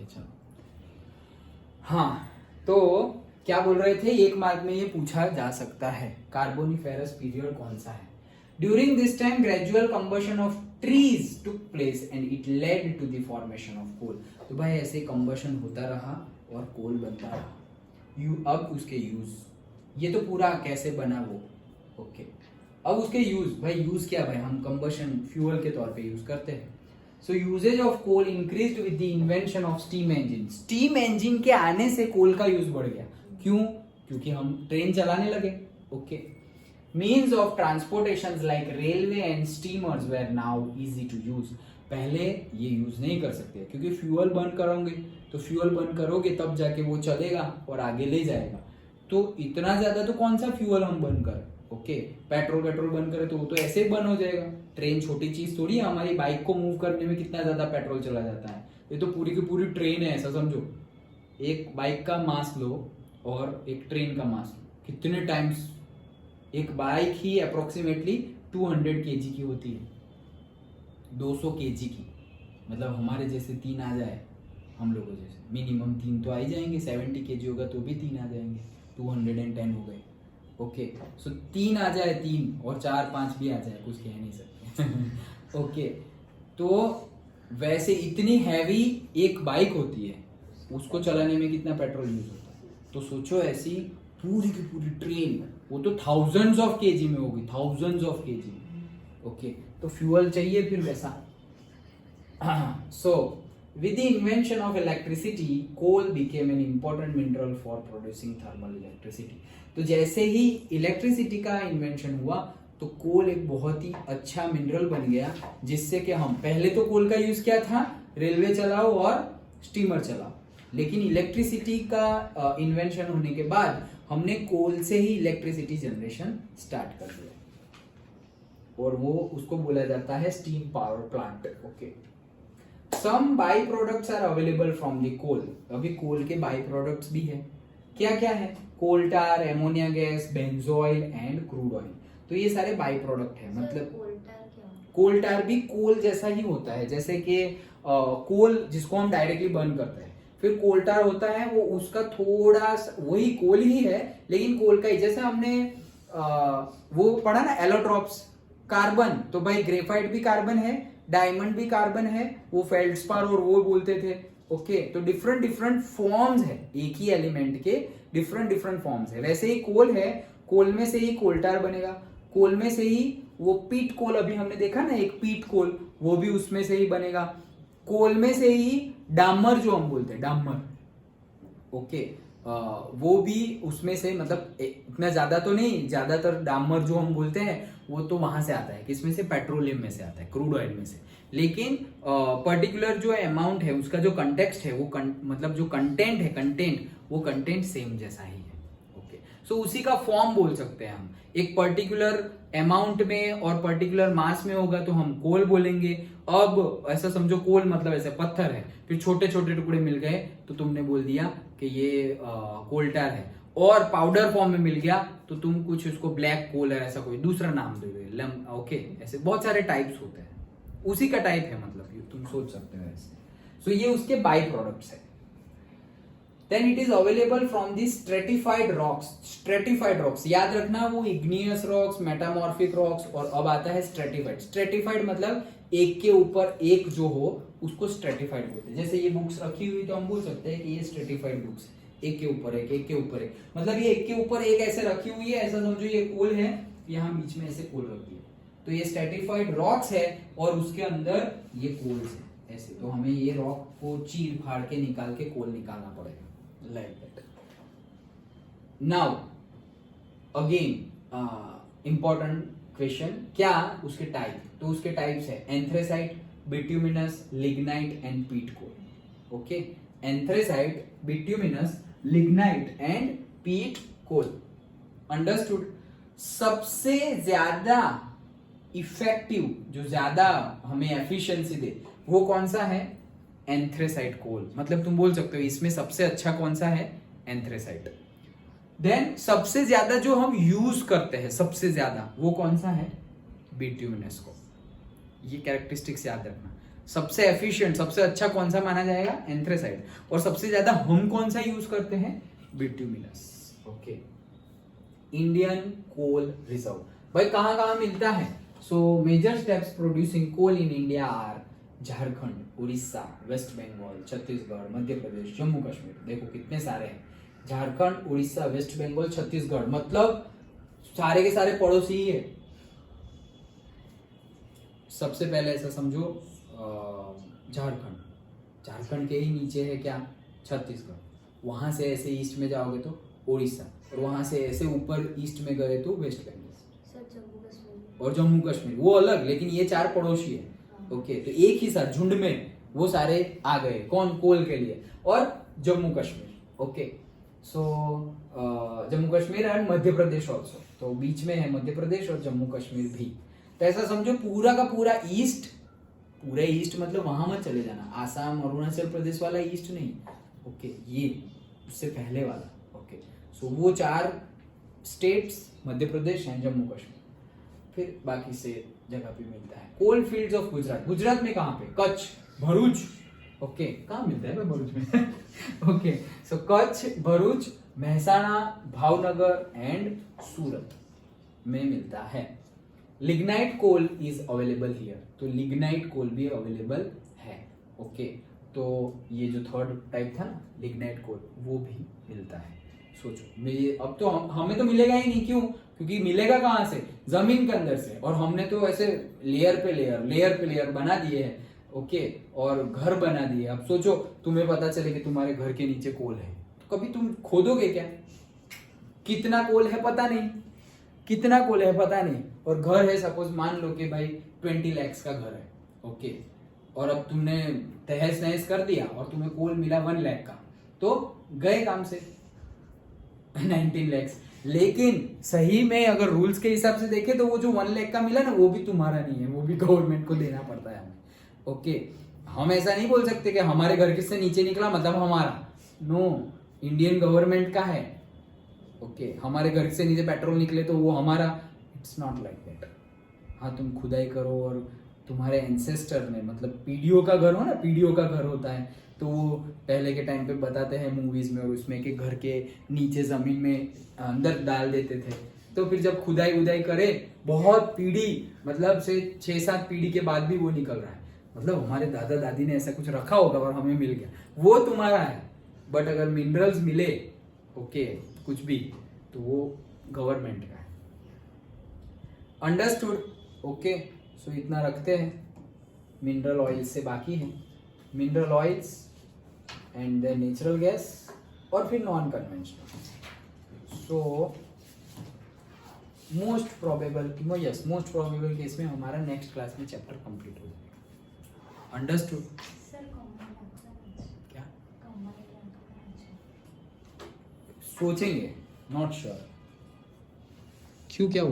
Okay चलो। हाँ, तो क्या बोल रहे थे, एक मार्क में ये पूछा जा सकता है, कार्बोनिफेरस पीरियड कौन सा है? During this time gradual combustion of trees took place and it led to the formation of coal. तो भाई ऐसे कंबशन होता रहा और कोल बनता रहा। अब उसके यूज, ये तो पूरा कैसे बना वो, ओके। अब उसके यूज, भाई यूज क्या भाई, हम कंबशन फ्यूल के तौर पे यूज करते हैं। So uses of coal increased with the invention of steam engine. Steam engine के आने से कोल का यूज बढ़ गया। क्यों? क्योंकि हम ट्रेन चलाने लगे, okay. Means of transportation like railway and steamers were now easy to use. पहले ये यूज नहीं कर सकते क्योंकि फ्यूल बर्न करोगे, तो फ्यूल बर्न करोगे तब जाके वो चलेगा और आगे ले जाएगा। तो इतना ज्यादा तो कौन सा फ्यूल हम बर्न करें, ओके। पेट्रोल बर्न करें तो वो तो ऐसे ही बर्न हो जाएगा। ट्रेन छोटी चीज थोड़ी है, हमारी बाइक को मूव करने में कितना ज्यादा पेट्रोल चला जाता है। ये तो पूरी की पूरी ट्रेन है, ऐसा समझो। एक बाइक का मास लो और एक ट्रेन का मास लो, कितने टाइम्स। एक बाइक ही अप्रोक्सीमेटली 200 kg की होती है, 200 kg की। मतलब हमारे जैसे 3 आ जाए, हम लोगों जैसे मिनिमम 3 तो आ ही जाएंगे। 70 kg होगा तो भी 3 आ जाएंगे, 210 हो गए, ओके। सो 3 आ जाए, 3 और 4 5 भी आ जाए, कुछ कह नहीं सकते। ओके, तो वैसे इतनी हैवी एक बाइक होती है, उसको चलाने में कितना पेट्रोल यूज होता है। तो सोचो ऐसी पूरी की पूरी ट्रेन, वो तो थाउजेंड्स ऑफ केजी में होगी, थाउजेंड्स ऑफ केजी में, ओके। तो फ्यूल चाहिए फिर वैसा। सो with the invention of electricity, coal became an important mineral for producing thermal electricity. तो जैसे ही इलेक्ट्रिसिटी का इन्वेंशन हुआ तो कोल एक बहुत ही अच्छा मिनरल बन गया, जिससे कि हम पहले तो कोल का यूज क्या था, रेलवे चलाओ और स्टीमर चलाओ। लेकिन इलेक्ट्रिसिटी का इन्वेंशन होने के बाद हमने कोल से ही इलेक्ट्रिसिटी जनरेशन स्टार्ट कर दिया और वो उसको बोला जाता है steam power plant, okay. Some by products are available from the coal. अभी कोल के बाई प्रोडक्ट्स भी है। क्या क्या है? Coal tar, ammonia gas, benzol and crude oil. तो ये सारे बाई प्रोडक्ट है। मतलब कोल टार भी कोल जैसा ही होता है, जैसे कि कोल जिसको हम डायरेक्टली बर्न करते हैं। फिर कोल टार होता है, वो उसका थोड़ा वही कोल ही है लेकिन कोल का ही, जैसे हमने वो पढ़ा ना एलोट्रॉप्स, कार्बन। तो भाई ग्रेफाइट भी कार्बन है, डायमंड भी कार्बन है, वो फेल्डस्पार और वो बोलते थे, ओके। तो डिफरेंट डिफरेंट फॉर्म्स है, एक ही एलिमेंट के डिफरेंट डिफरेंट फॉर्म्स है। वैसे ही कोल है, कोल में से ही कोल्टार बनेगा, कोल में से ही वो पीट कोल, अभी हमने देखा ना एक पीट कोल, वो भी उसमें से ही बनेगा। कोल में से ही डामर जो हम बोलते हैं, डामर, ओके। वो भी उसमें से, मतलब इतना ज्यादा तो नहीं, ज्यादातर डामर जो हम बोलते हैं वो तो वहां से आता है, किसमें से, पेट्रोलियम में से आता है, क्रूड ऑयल में से। लेकिन पर्टिकुलर जो अमाउंट है, उसका जो कंटेक्स्ट है, वो मतलब जो कंटेंट है, कंटेंट, वो कंटेंट सेम जैसा ही है, ओके। सो उसी का फॉर्म बोल सकते हैं हम। एक पर्टिकुलर अमाउंट में और पर्टिकुलर मास में होगा तो हम कोल बोलेंगे। अब ऐसा समझो, कोल मतलब ऐसे पत्थर है, फिर छोटे छोटे टुकड़े मिल गए तो तुमने बोल दिया कि ये कोल्टार है। और पाउडर फॉर्म में मिल गया तो तुम कुछ उसको ब्लैक कोल है, ऐसा कोई दूसरा नाम दे दो, ओके। ऐसे बहुत सारे टाइप्स होते हैं, उसी का टाइप है, मतलब ये तुम सोच सकते हो ऐसे। सो ये उसके बाई प्रोडक्ट्स है। Then it is available from the stratified rocks. Stratified rocks याद रखना, वो igneous rocks, metamorphic rocks, और अब आता है stratified. Stratified मतलब एक के ऊपर एक जो हो उसको stratified बोलते हैं। जैसे ये बुक्स रखी हुई तो हम बोल सकते हैं कि ये stratified बुक्स, एक के ऊपर एक, एक के ऊपर एक। मतलब ये एक के ऊपर एक ऐसे रखी हुई है, ऐसा समझो ये कोल है, यहाँ बीच में ऐसे कोल रखी है, तो ये stratified rocks है और उसके अंदर ये कोल्स है ऐसे। तो हमें ये रॉक को चीर फाड़ के निकाल के कोल निकालना पड़ेगा, like that. Now again important question, क्या उसके टाइप? तो उसके टाइप्स है anthracite, bituminous, lignite and peat coal, okay. Anthracite, bituminous, lignite and peat coal, understood. सबसे ज्यादा इफेक्टिव, जो ज्यादा हमें एफिशिएंसी दे, वो कौन सा है? एंथ्रेसाइट कोल। मतलब तुम बोल सकते हो इसमें सबसे अच्छा कौन सा है? एंथ्रेसाइट। देन सबसे ज्यादा जो हम यूज करते हैं, सबसे ज्यादा वो कौन सा है? बिट्यूमिनस को। ये कैरेक्टरिस्टिक्स याद रखना। सबसे एफिशिएंट, सबसे अच्छा कौन सा माना जाएगा? एंथ्रेसाइट। और सबसे ज्यादा हम कौन सा यूज करते हैं? Bituminous. Okay, Indian coal reserve भाई कहाँ कहाँ मिलता है? So major steps producing coal in India are Jharkhand, Orissa, West Bengal, Chhattisgarh, Madhya Pradesh, Jammu Kashmir. देखो कितने सारे हैं, झारखंड, उड़ीसा, वेस्ट बंगाल, छत्तीसगढ़, मतलब सारे के सारे पड़ोसी ही है। सबसे पहले ऐसा समझो, झारखंड, झारखंड के ही नीचे है क्या? छत्तीसगढ़। वहां से ऐसे ईस्ट में जाओगे तो उड़ीसा, और वहां से ऐसे ऊपर ईस्ट में गए तो वेस्ट बंगाल और जम्मू कश्मीर, वो अलग, लेकिन ये चार पड़ोसी है। ओके, तो एक ही साथ झुंड में वो सारे आ गए, कौन? कोल के लिए। और Jammu Kashmir. Okay, so Jammu Kashmir and Madhya Pradesh also, तो बीच में है मध्य प्रदेश और जम्मू कश्मीर भी। तो ऐसा समझो पूरा का पूरा ईस्ट, पूरे ईस्ट मतलब वहां मत चले जाना, आसाम अरुणाचल प्रदेश वाला ईस्ट नहीं। ओके, ये उससे पहले वाला। ओके, सो वो चार स्टेट्स मध्य प्रदेश एंड जम्मू कश्मीर, फिर बाकी से जगह पे मिलता है। कोल फील्ड्स ऑफ गुजरात, गुजरात में कहाँ पे? कच्छ, भरूच। ओके, कहाँ मिलता है भरूच में? Okay, so Kutch, Bharuch, Mehsana, Bhavnagar and Surat में मिलता है। Lignite coal is available here, तो लिग्नाइट कोल भी अवेलेबल है। ओके, तो ये जो थर्ड टाइप था ना लिग्नाइट कोल, वो भी मिलता है। सोचो, मैं अब तो हमें तो मिलेगा ही नहीं, क्यों? क्योंकि मिलेगा कहाँ से? जमीन के अंदर से, और हमने तो ऐसे लेयर पे लेयर बना दिए हैं। ओके, और घर बना दिए। अब सोचो तुम्हें पता चले कि तुम्हारे घर के नीचे कोल है, तो कभी तुम खोदोगे क्या? कितना कोल है पता नहीं, कितना कोल है पता नहीं, और घर है, सपोज मान लो कि भाई 20 lakhs का घर है। ओके, और अब तुमने तहस नहस कर दिया और तुम्हें कोल मिला 1 लाख का, तो गए काम से 19 lakhs। लेकिन सही में अगर रूल्स के हिसाब से देखे तो वो जो 1 लाख का मिला ना, वो भी तुम्हारा नहीं है, वो भी गवर्नमेंट को देना पड़ता है हमें। ओके, हम ऐसा नहीं बोल सकते कि हमारे घर के से नीचे निकला मतलब हमारा। नो, इंडियन गवर्नमेंट का है। ओके, हमारे घर से नीचे पेट्रोल निकले तो वो हमारा, इट्स नॉट लाइक दैट। हाँ, तुम खुदाई करो और तुम्हारे एंसेस्टर ने, मतलब पीढ़ियों का घर हो ना, पीढ़ियों का घर होता है, तो वो पहले के टाइम पे बताते हैं मूवीज में और उसमें कि घर के नीचे जमीन में अंदर डाल देते थे। तो फिर जब खुदाई उदाई करे, बहुत पीढ़ी, मतलब से 6-7 पीढ़ी के बाद भी वो निकल रहा है, मतलब हमारे दादा दादी ने ऐसा कुछ रखा होगा और हमें मिल गया, वो तुम्हारा है। बट अगर मिनरल्स मिले, ओके, कुछ भी, तो वो गवर्नमेंट का है। अंडरस्टूड? ओके, सो इतना रखते हैं। मिनरल ऑयल से बाकी है mineral oils and then natural gas, और फिर non conventional. So most probable case में हमारा नेक्स्ट क्लास में चैप्टर कंप्लीट हो जाएगा। अंडरस्टूड? क्या सोचेंगे, नॉट श्योर। क्यों, क्या